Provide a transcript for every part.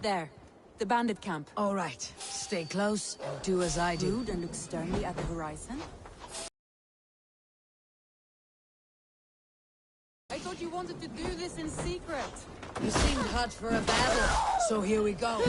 There. The bandit camp. All right. Stay close and do as I do. Rude and look sternly at the horizon. I thought you wanted to do this in secret. You seemed hot for a battle, so here we go.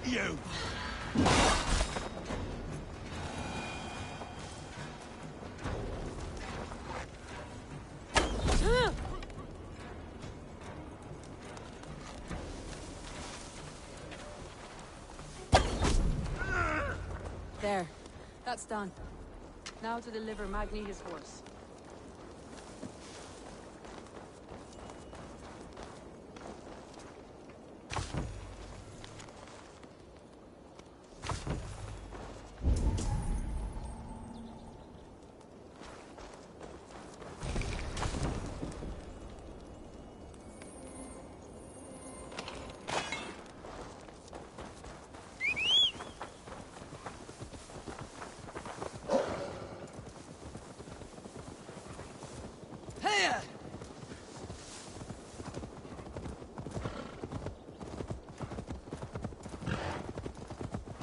You! There. That's done. Now to deliver Magni his horse.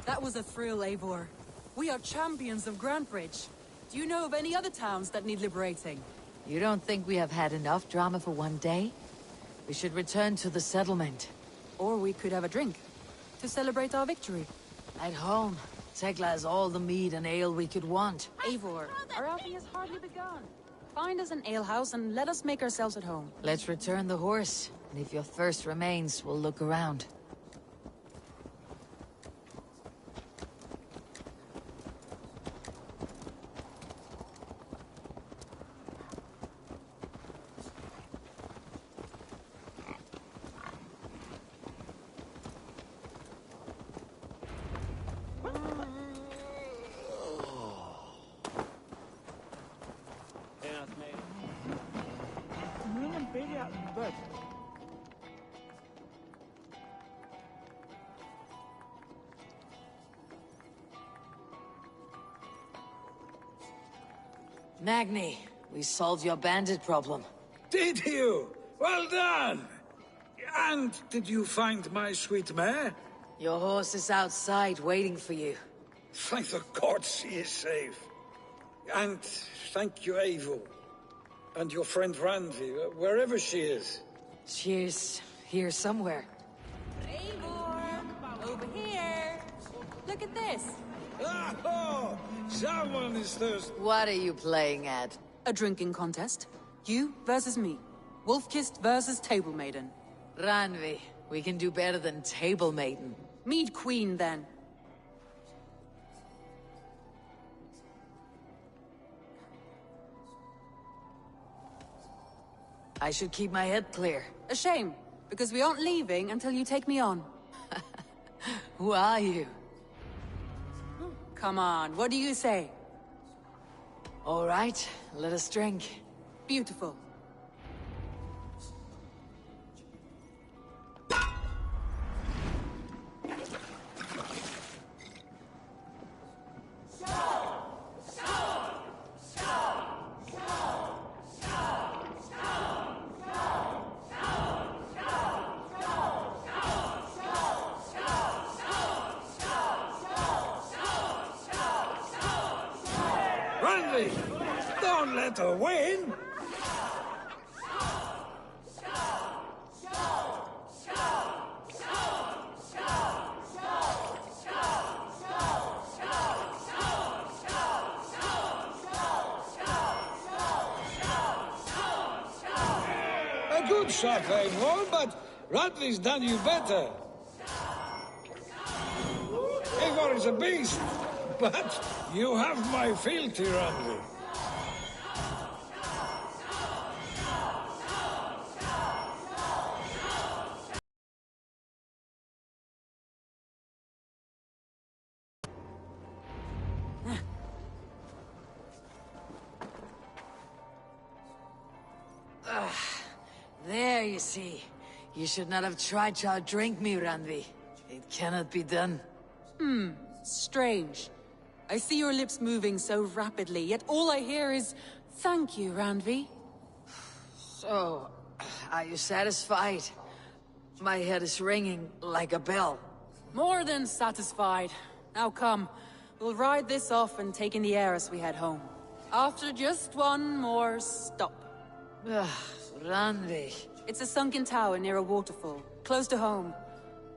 That was a thrill, Eivor. We are champions of Grantebridge. Do you know of any other towns that need liberating? You don't think we have had enough drama for one day? We should return to the settlement. Or we could have a drink, to celebrate our victory. At home, Tekla has all the mead and ale we could want. Eivor, our outing has hardly begun. Find us an alehouse and let us make ourselves at home. Let's return the horse, and if your thirst remains, we'll look around. Magni, we solved your bandit problem. Did you? Well done! And did you find my sweet mare? Your horse is outside waiting for you. Thank the gods she is safe. And thank you, Eivor. And your friend Randvi, wherever she is. She's here somewhere. Eivor! Over here! Look at this! Oh, someone is thirsty. What are you playing at? A drinking contest. You versus me. Wolf-Kissed versus Table Maiden. Randvi, we can do better than Table Maiden. Mead Queen, then. I should keep my head clear. A shame, because we aren't leaving until you take me on. Who are you? Come on, what do you say? All right, let us drink. Beautiful. Randvi! Don't let her win! A good shot, Eivor, but Randvi's done you better. Eivor is a beast, but you have my fealty, Randvi. There, you see. You should not have tried to outdrink me, Randvi. It cannot be done. Strange. I see your lips moving so rapidly, yet all I hear is, "Thank you, Randvi." So, are you satisfied? My head is ringing like a bell. More than satisfied. Now come, we'll ride this off and take in the air as we head home. After just one more stop. Randvi. It's a sunken tower near a waterfall, close to home.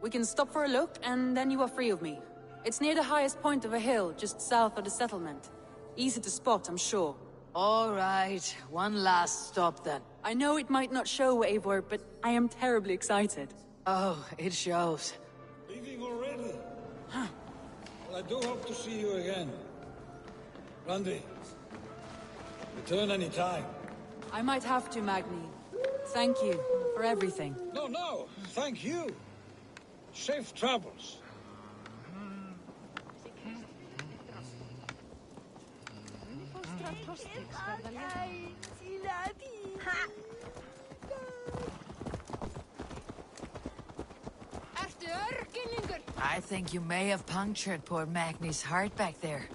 We can stop for a look, and then you are free of me. It's near the highest point of a hill, just south of the settlement. Easy to spot, I'm sure. All right, one last stop then. I know it might not show, Eivor, but I am terribly excited. Oh, it shows. Leaving already? Well, I do hope to see you again. Randvi, return any time. I might have to, Magni. Thank you for everything. No, thank you. Safe travels. I think you may have punctured poor Magni's heart back there.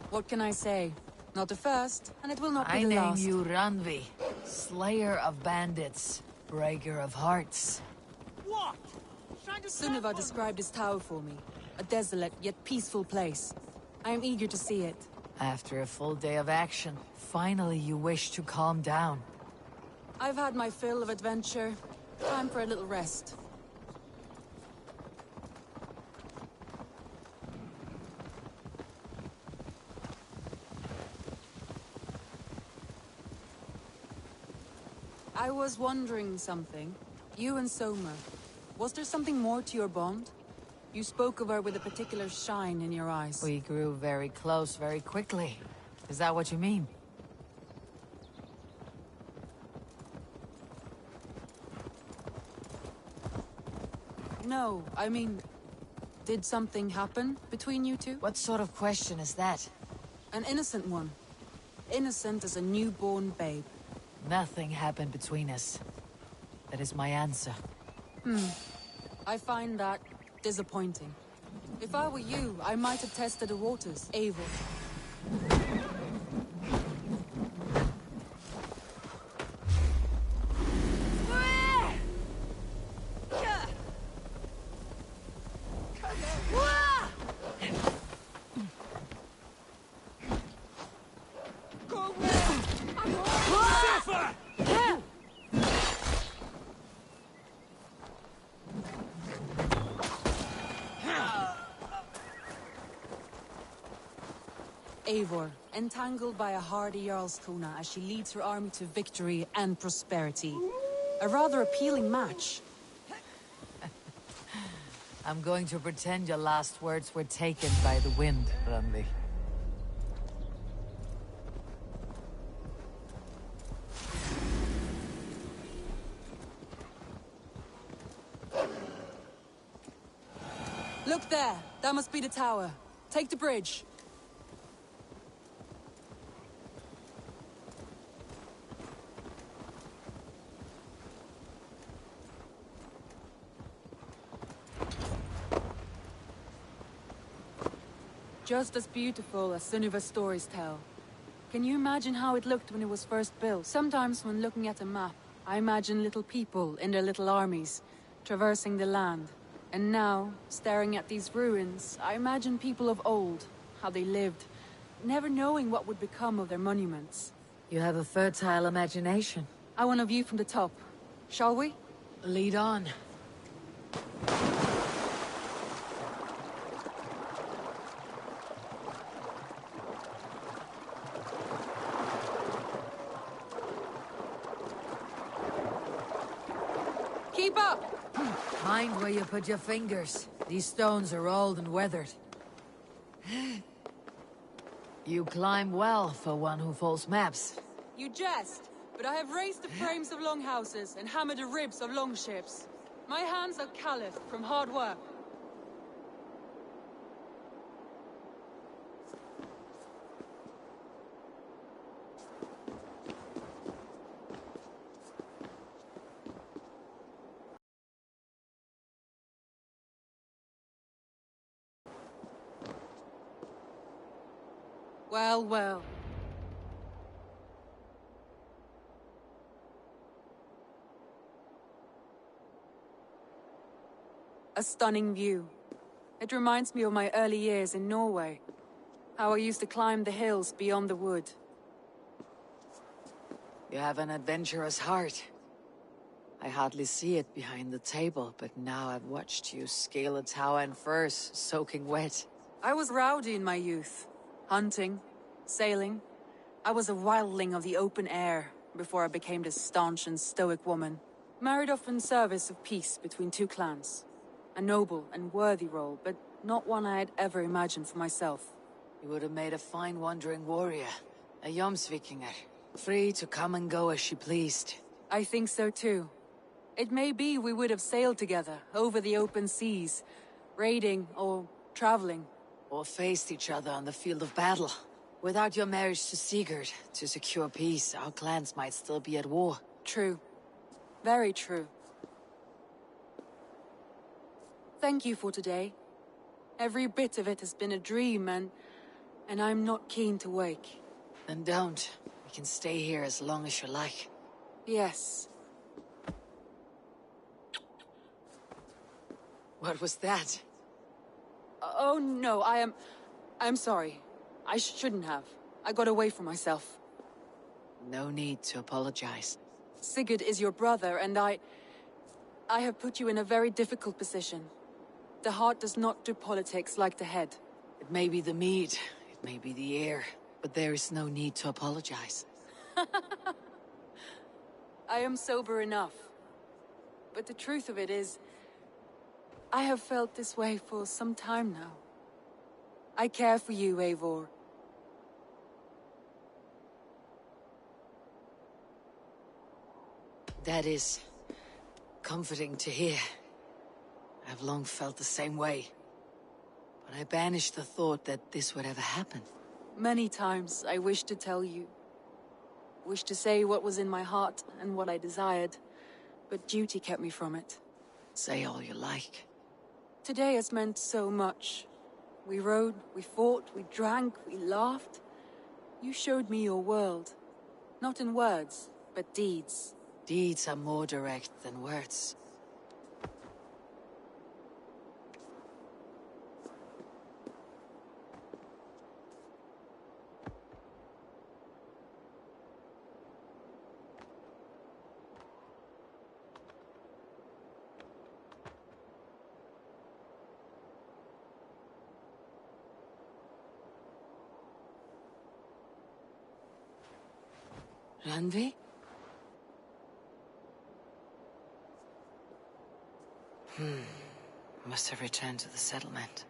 What can I say? Not the first, and it will not be I the name last. you Randvi, slayer of bandits, breaker of hearts. What? Sunniva described his tower for me. A desolate yet peaceful place. I am eager to see it. After a full day of action, finally you wish to calm down. I've had my fill of adventure. Time for a little rest. I was wondering something. You and Soma. Was there something more to your bond? You spoke of her with a particular shine in your eyes. We grew very close very quickly. Is that what you mean? No, I mean... Did something happen between you two? What sort of question is that? An innocent one. Innocent as a newborn babe. Nothing happened between us. That is my answer. I find that disappointing. If I were you, I might have tested the waters. Eivor. Eivor, entangled by a hardy Jarlskona as she leads her army to victory and prosperity. A rather appealing match. I'm going to pretend your last words were taken by the wind, Randvi. Look there! That must be the tower. Take the bridge. Just as beautiful as Sunniva's stories tell. Can you imagine how it looked when it was first built? Sometimes when looking at a map, I imagine little people in their little armies, traversing the land. And now, staring at these ruins, I imagine people of old, how they lived, never knowing what would become of their monuments. You have a fertile imagination. I want a view from the top. Shall we? Lead on. Keep up! Mind where you put your fingers. These stones are old and weathered. You climb well for one who folds maps. You jest, but I have raised the frames of longhouses and hammered the ribs of longships. My hands are calloused from hard work. Well, well. A stunning view. It reminds me of my early years in Norway. How I used to climb the hills beyond the wood. You have an adventurous heart. I hardly see it behind the table, but now I've watched you scale a tower in furs, soaking wet. I was rowdy in my youth. Hunting, sailing. I was a wildling of the open air before I became this staunch and stoic woman. Married off in service of peace between two clans. A noble and worthy role, but not one I had ever imagined for myself. You would have made a fine wandering warrior, a Jomsvikinger, free to come and go as she pleased. I think so too. It may be we would have sailed together, over the open seas, raiding or traveling. Or faced each other on the field of battle. Without your marriage to Sigurd, to secure peace, our clans might still be at war. True. Very true. Thank you for today. Every bit of it has been a dream, and I'm not keen to wake. Then don't. We can stay here as long as you like. Yes. What was that? Oh no, I'm sorry. I shouldn't have. I got away from myself. No need to apologize. Sigurd is your brother, and I have put you in a very difficult position. The heart does not do politics like the head. It may be the mead, it may be the air, but there is no need to apologize. I am sober enough. But the truth of it is, I have felt this way for some time now. I care for you, Eivor. That is comforting to hear. I've long felt the same way. But I banished the thought that this would ever happen. Many times I wished to tell you. Wished to say what was in my heart and what I desired. But duty kept me from it. Say all you like. Today has meant so much. We rode, we fought, we drank, we laughed. You showed me your world. Not in words, but deeds. Deeds are more direct than words. Randvi? Must have returned to the settlement.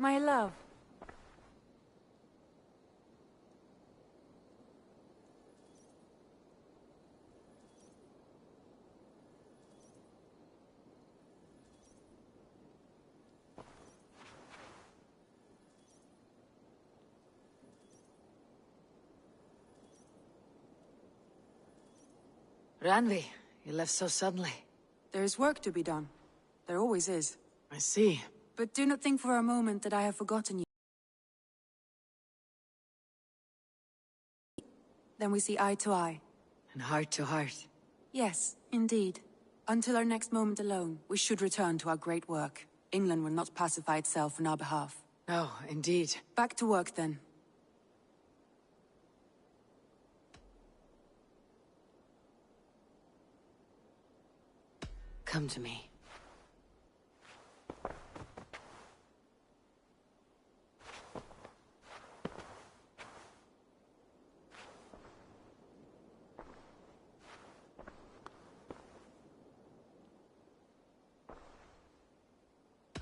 My love. Ranvi, you left so suddenly. There is work to be done. There always is. I see. But do not think for a moment that I have forgotten you. Then we see eye to eye. And heart to heart. Yes, indeed. Until our next moment alone, we should return to our great work. England will not pacify itself on our behalf. No, indeed. Back to work then. Come to me.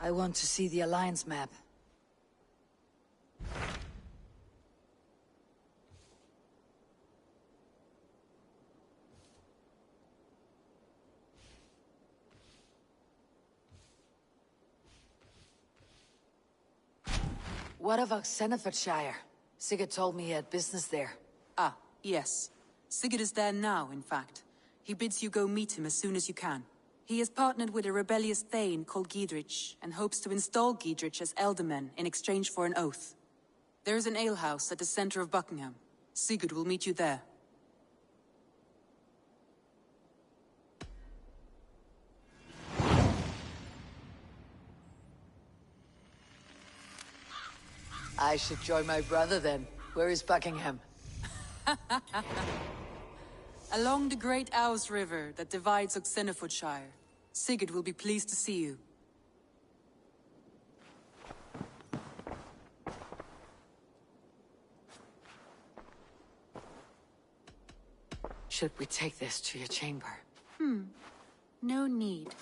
I want to see the Alliance map. What of Oxenfordshire? Sigurd told me he had business there. Ah, yes. Sigurd is there now, in fact. He bids you go meet him as soon as you can. He has partnered with a rebellious Thane called Giedrich, and hopes to install Giedrich as Elderman in exchange for an oath. There is an alehouse at the center of Buckingham. Sigurd will meet you there. I should join my brother then. Where is Buckingham? Along the great Ouse River that divides Oxenfordshire. Sigurd will be pleased to see you. Should we take this to your chamber? No need.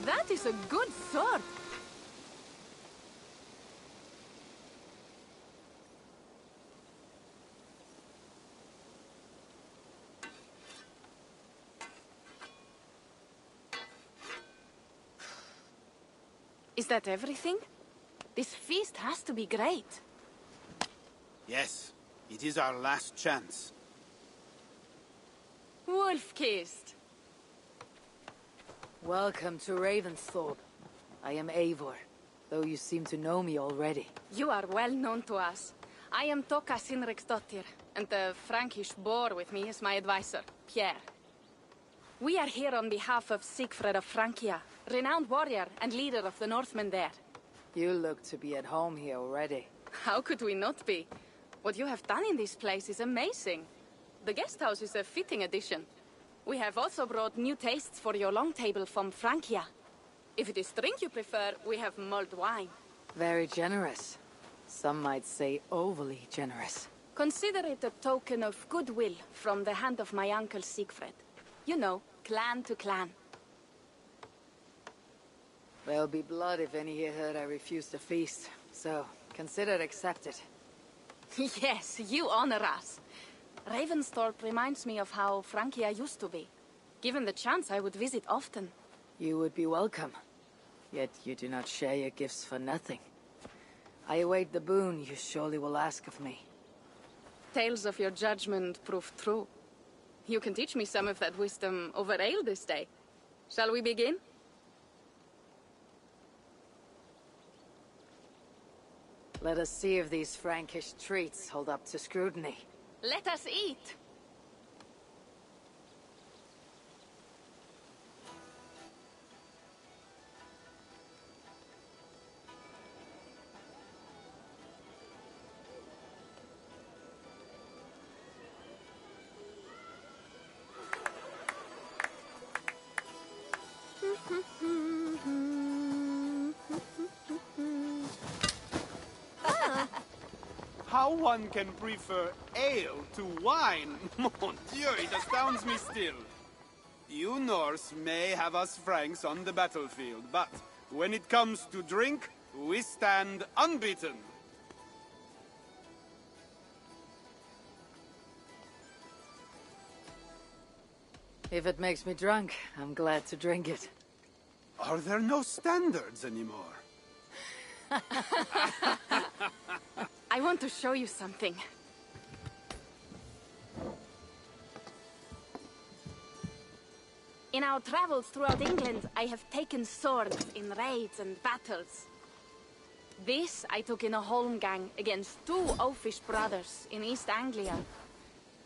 That is a good sword. Is that everything? This feast has to be great. Yes, it is our last chance. Wolf-kissed. Welcome to Ravensthorpe. I am Eivor, though you seem to know me already. You are well known to us. I am Toka Sinriksdottir, and the Frankish boar with me is my advisor, Pierre. We are here on behalf of Sigfred of Francia, renowned warrior and leader of the Northmen there. You look to be at home here already. How could we not be? What you have done in this place is amazing. The guest house is a fitting addition. We have also brought new tastes for your long table from Francia. If it is drink you prefer, we have mulled wine. Very generous. Some might say overly generous. Consider it a token of goodwill from the hand of my uncle Siegfried. You know, clan to clan. There'll be blood if any here heard I refuse the feast, so consider it accepted. Yes, you honor us. Ravensthorpe reminds me of how Francia used to be. Given the chance, I would visit often. You would be welcome. Yet you do not share your gifts for nothing. I await the boon you surely will ask of me. Tales of your judgment prove true. You can teach me some of that wisdom over ale this day. Shall we begin? Let us see if these Frankish treats hold up to scrutiny. Let us eat! How one can prefer ale to wine? Mon Dieu, it astounds me still. You Norse may have us Franks on the battlefield, but when it comes to drink, we stand unbeaten. If it makes me drunk, I'm glad to drink it. Are there no standards anymore? I want to show you something. In our travels throughout England, I have taken swords in raids and battles. This I took in a holmgang against two oafish brothers in East Anglia.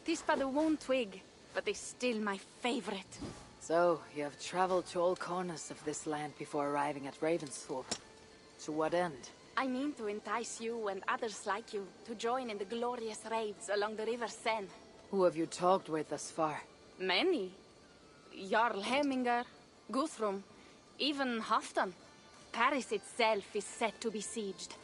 'Tis but a worn twig, but is still my favorite. So, you have traveled to all corners of this land before arriving at Ravensthorpe. To what end? I mean to entice you and others like you to join in the glorious raids along the River Seine. Who have you talked with thus far? Many. Jarl Hemminger, Guthrum, even Halfdan. Paris itself is set to be sieged.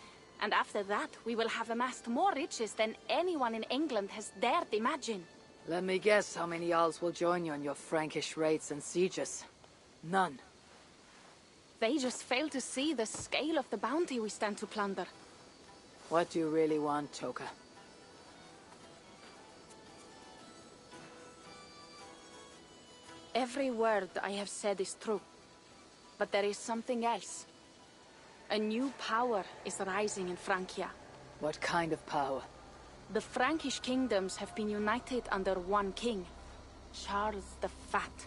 And after that, we will have amassed more riches than anyone in England has dared imagine. Let me guess how many Jarls will join you on your Frankish raids and sieges. None. They just fail to see the scale of the bounty we stand to plunder. What do you really want, Toka? Every word I have said is true. But there is something else. A new power is rising in Francia. What kind of power? The Frankish kingdoms have been united under one king, Charles the Fat.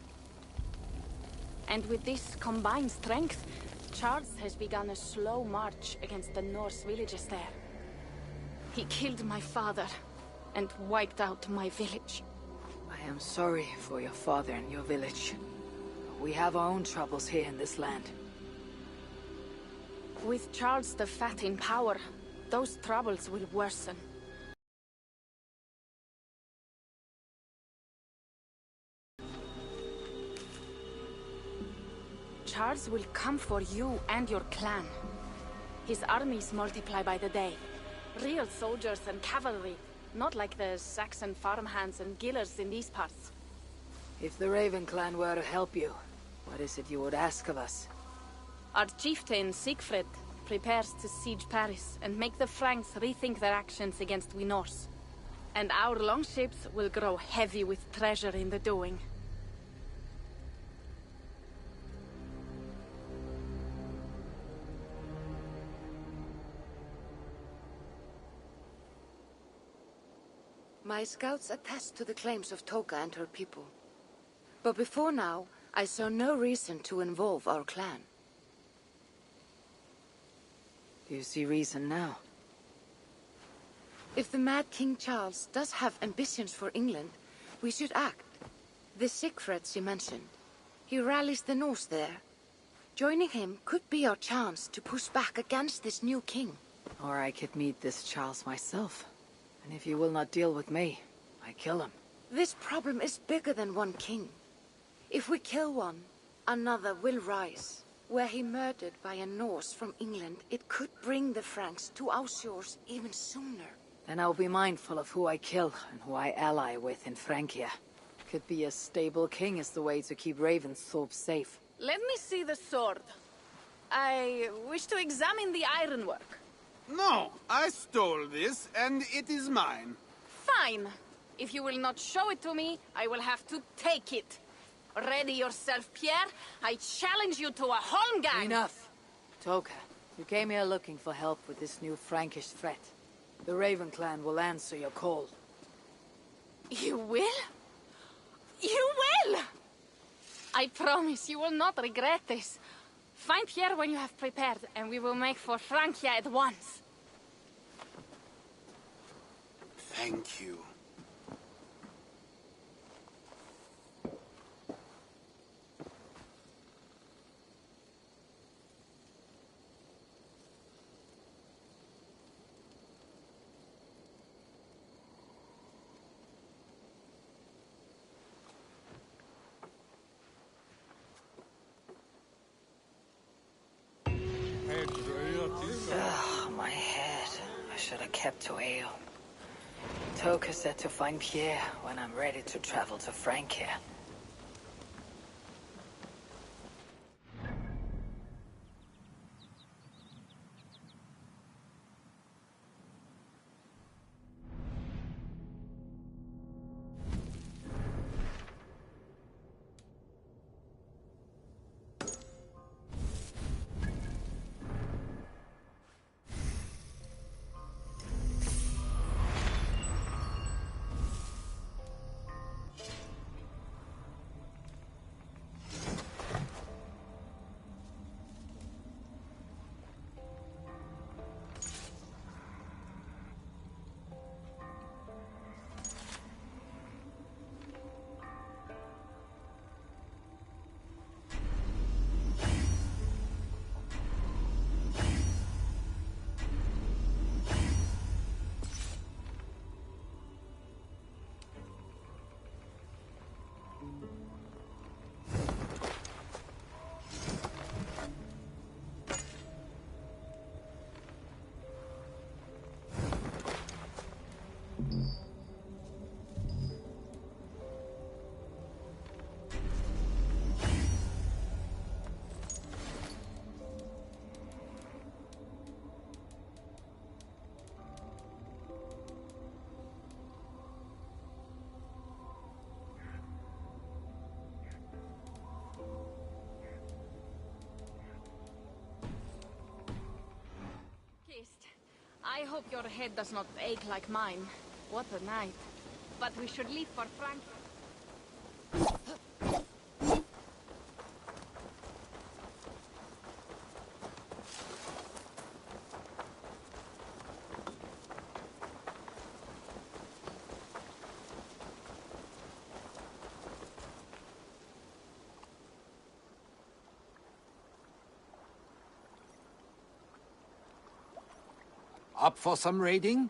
And with this combined strength, Charles has begun a slow march against the Norse villages there. He killed my father and wiped out my village. I am sorry for your father and your village. We have our own troubles here in this land. With Charles the Fat in power, those troubles will worsen. Charles will come for you and your clan. His armies multiply by the day. Real soldiers and cavalry, not like the Saxon farmhands and gillers in these parts. If the Raven clan were to help you, what is it you would ask of us? Our chieftain, Siegfried, prepares to siege Paris and make the Franks rethink their actions against we Norse. And our longships will grow heavy with treasure in the doing. My scouts attest to the claims of Toka and her people. But before now, I saw no reason to involve our clan. Do you see reason now? If the mad King Charles does have ambitions for England, we should act. The Siegfried she mentioned, he rallies the Norse there. Joining him could be our chance to push back against this new king. Or I could meet this Charles myself. And if you will not deal with me, I kill him. This problem is bigger than one king. If we kill one, another will rise. Were he murdered by a Norse from England, it could bring the Franks to our shores even sooner. Then I'll be mindful of who I kill and who I ally with in Francia. Could be a stable king is the way to keep Ravensthorpe safe. Let me see the sword. I wish to examine the ironwork. No, I stole this, and it is mine. Fine. If you will not show it to me, I will have to take it. Ready yourself, Pierre. I challenge you to a holmgang. Enough. Toka, you came here looking for help with this new Frankish threat. The Raven clan will answer your call. You will? You will! I promise you will not regret this. Find Pierre when you have prepared, and we will make for Francia at once. Thank you. My head. I should have kept to ale. Toka said to find Pierre when I'm ready to travel to Francia. I hope your head does not ache like mine. What a night. But we should leave for Francia. Up for some raiding?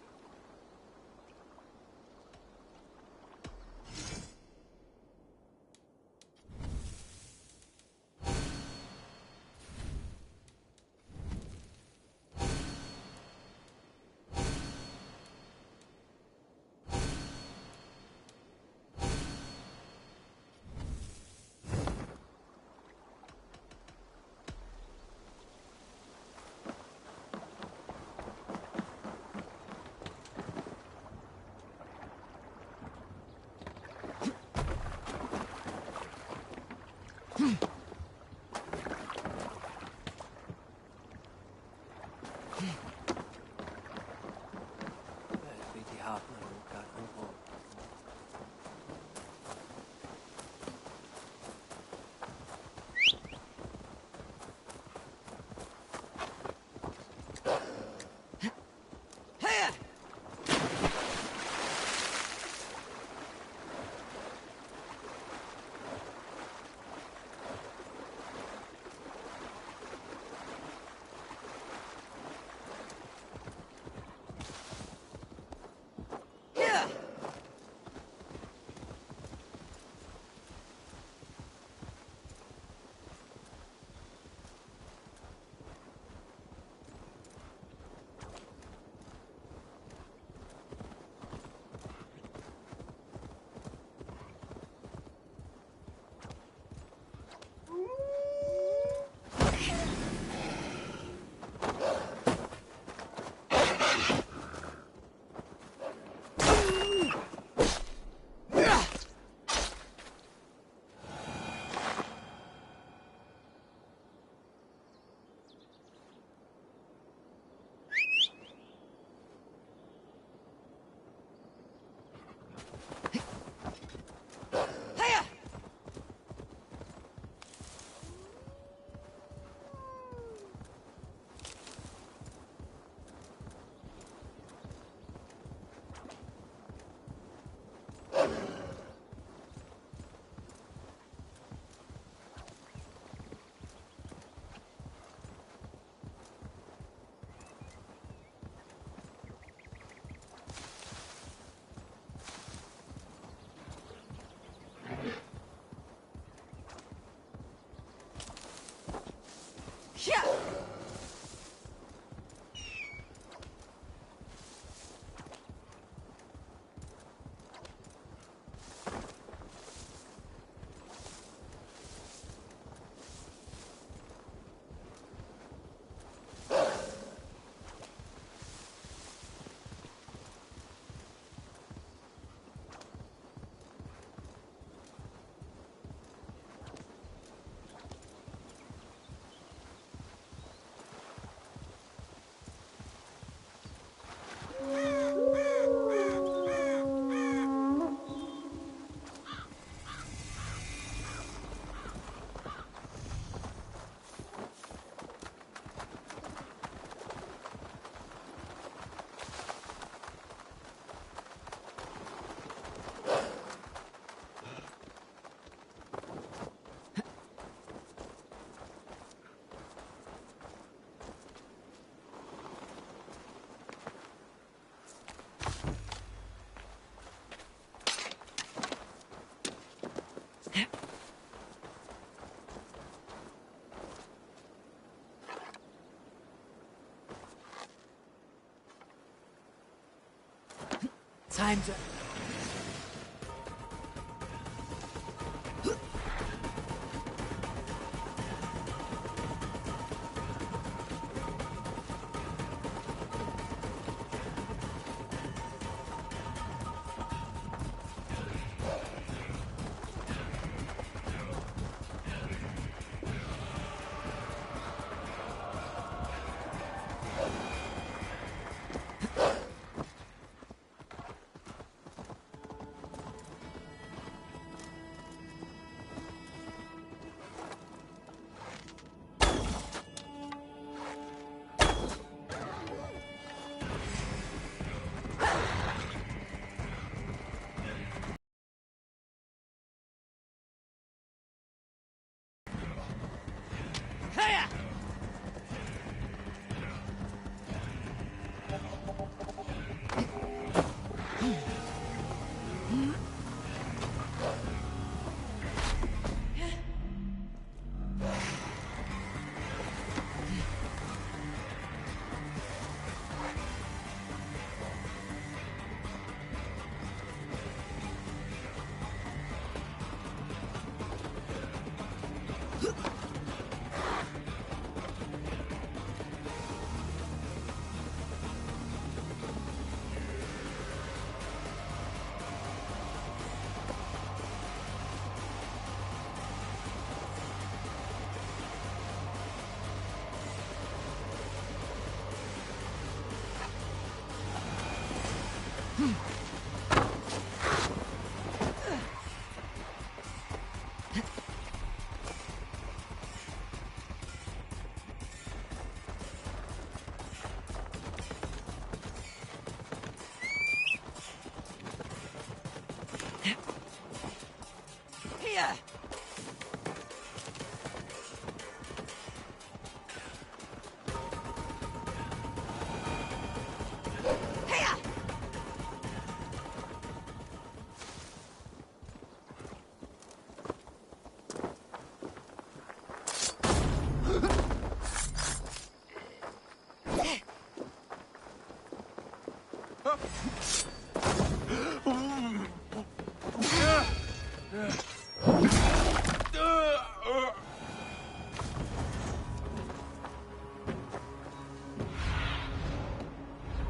Time to...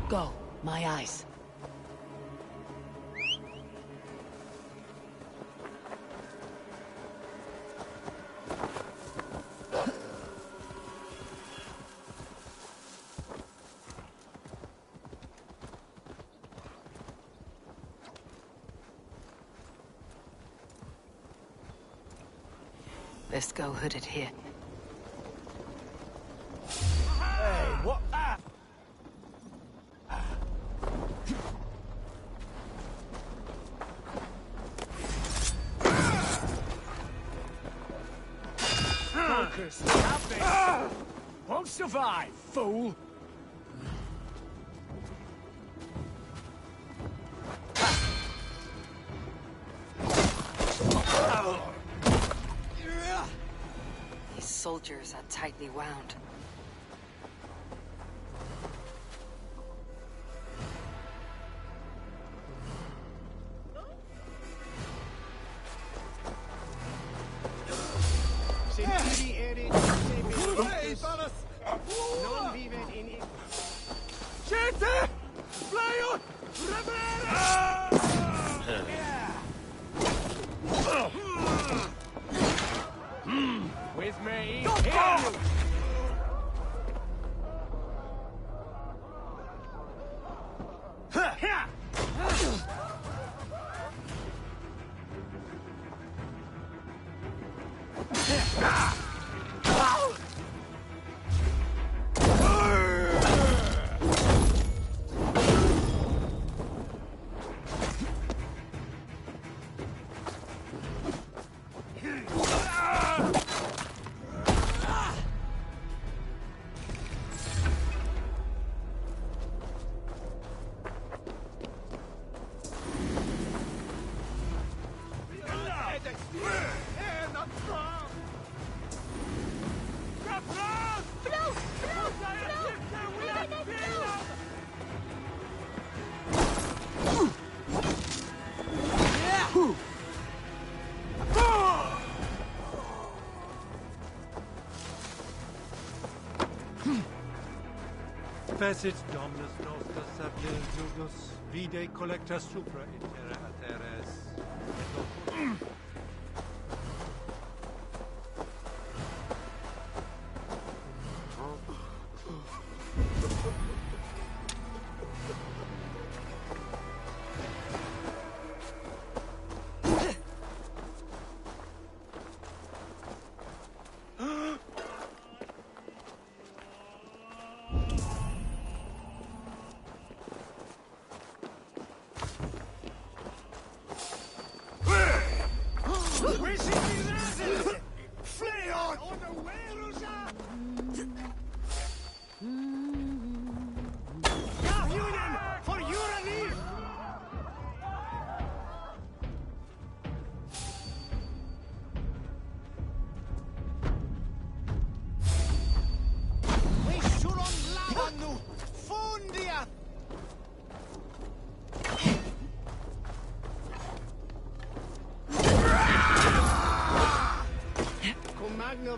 Go, my eyes. Best go hooded here. Hey, what? Focus. Have this. Won't survive, fool. These soldiers are tightly wound. With me. Fecit Dominus nostus sapietus vide collecta supra intera alteres.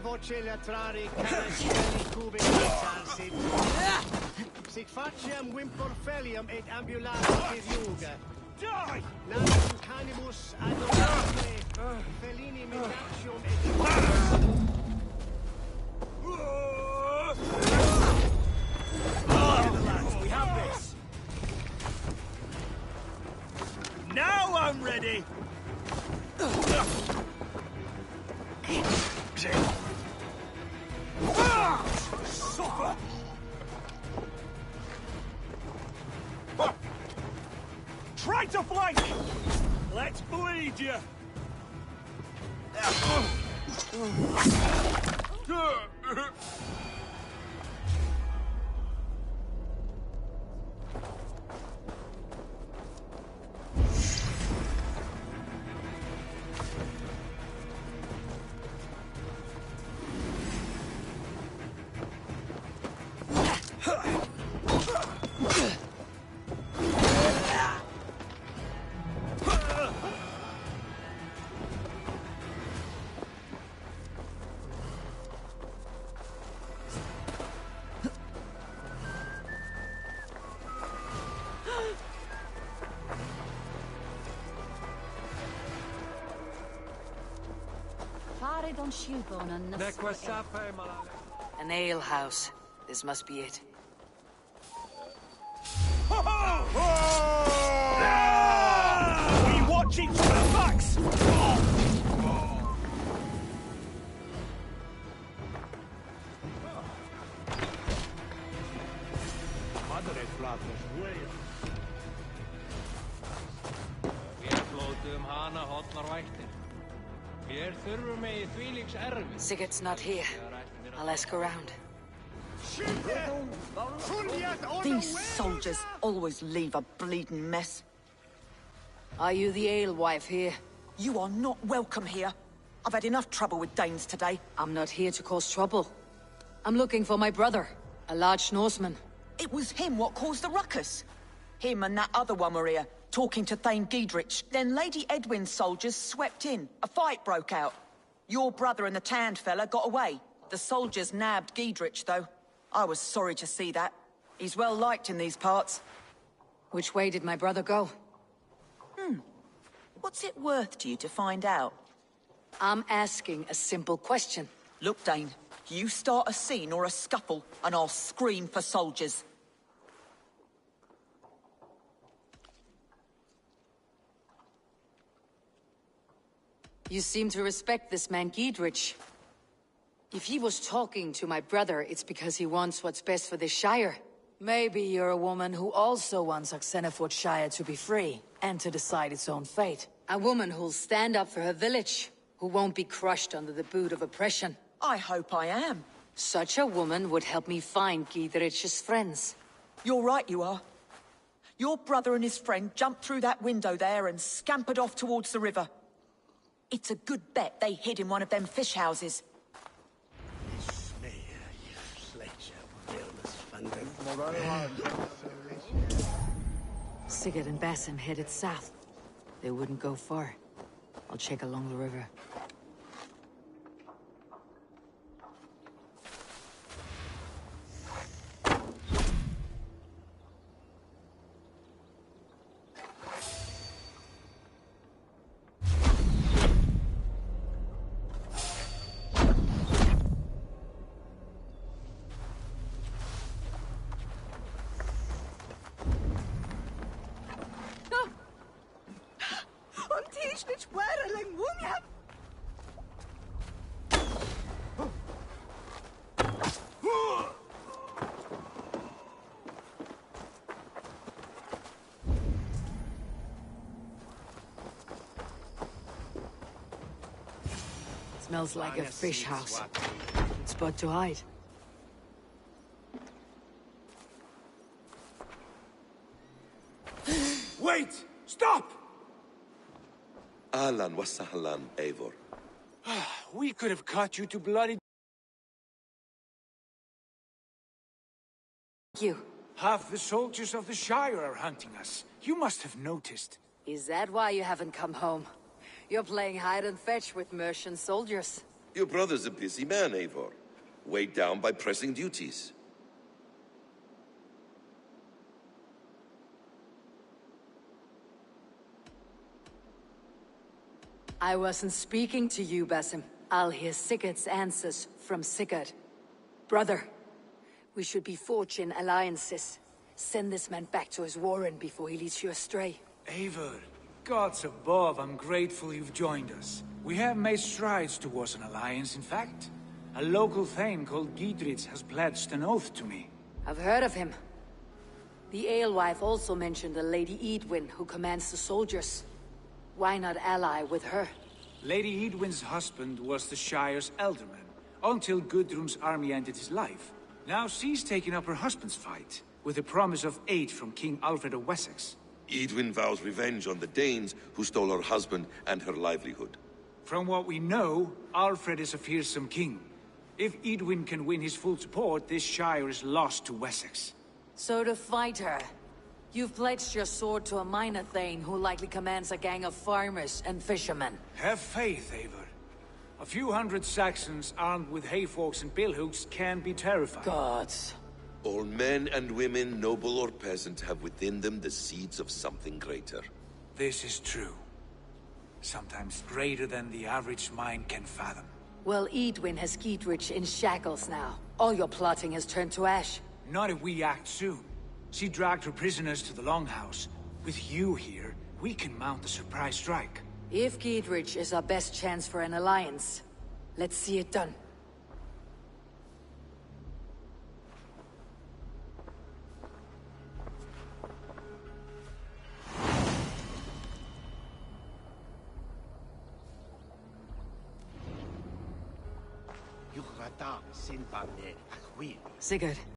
Voce latrari carescelli cubi tarsit. Sic faciam wimporfelium et ambulati viuga. Die! Nam canibus adorare felini mendacium et Lads, we have this. Now I'm ready. Suffer! Try to flank! Let's bleed you! An ale house. This must be it. Are you watching for the facts? Madre flatus Wales. Við flótum hana hotnar vættir. Hér þurfum við þvílíks erfið. Sigurd's not here. I'll ask around. These soldiers always leave a bleeding mess. Are you the alewife here? You are not welcome here. I've had enough trouble with Danes today. I'm not here to cause trouble. I'm looking for my brother, a large Norseman. It was him what caused the ruckus. Him and that other one were here, talking to Thane Giedrich. Then Lady Edwin's soldiers swept in. A fight broke out. Your brother and the tanned fella got away. The soldiers nabbed Giedrich, though. I was sorry to see that. He's well liked in these parts. Which way did my brother go? What's it worth to you to find out? I'm asking a simple question. Look, Dane, you start a scene or a scuffle, and I'll scream for soldiers. You seem to respect this man Giedrich. If he was talking to my brother, it's because he wants what's best for this Shire. Maybe you're a woman who also wants Oxenford Shire to be free, and to decide its own fate. A woman who'll stand up for her village, who won't be crushed under the boot of oppression. I hope I am. Such a woman would help me find Giedrich's friends. You're right, you are. Your brother and his friend jumped through that window there and scampered off towards the river. It's a good bet they hid in one of them fish houses. Sigurd and Basim headed south. They wouldn't go far. I'll check along the river. Smells like a fish house. Good spot to hide. Wait! Stop! Ahlan wa sahlan, Eivor. We could have cut you to bloody... You. Half the soldiers of the Shire are hunting us. You must have noticed. Is that why you haven't come home? You're playing hide and fetch with Mercian soldiers. Your brother's a busy man, Eivor. Weighed down by pressing duties. I wasn't speaking to you, Basim. I'll hear Sigurd's answers from Sigurd. Brother, we should be forging alliances. Send this man back to his warren before he leads you astray. Eivor, gods above, I'm grateful you've joined us. We have made strides towards an alliance, in fact. A local thane called Gidrich has pledged an oath to me. I've heard of him. The alewife also mentioned a Lady Edwin who commands the soldiers. Why not ally with her? Lady Edwin's husband was the Shire's elderman, until Gudrun's army ended his life. Now she's taken up her husband's fight, with a promise of aid from King Alfred of Wessex. Edwin vows revenge on the Danes who stole her husband and her livelihood. From what we know, Alfred is a fearsome king. If Edwin can win his full support, this Shire is lost to Wessex. So to fight her, you've pledged your sword to a minor thane who likely commands a gang of farmers and fishermen. Have faith, Eivor. A few hundred Saxons armed with hayforks and billhooks can be terrifying. Gods. All men and women, noble or peasant, have within them the seeds of something greater. This is true. Sometimes greater than the average mind can fathom. Well, Edwin has Gidrich in shackles now. All your plotting has turned to ash. Not if we act soon. She dragged her prisoners to the Longhouse. With you here, we can mount a surprise strike. If Gidrich is our best chance for an alliance, let's see it done. Sigurd.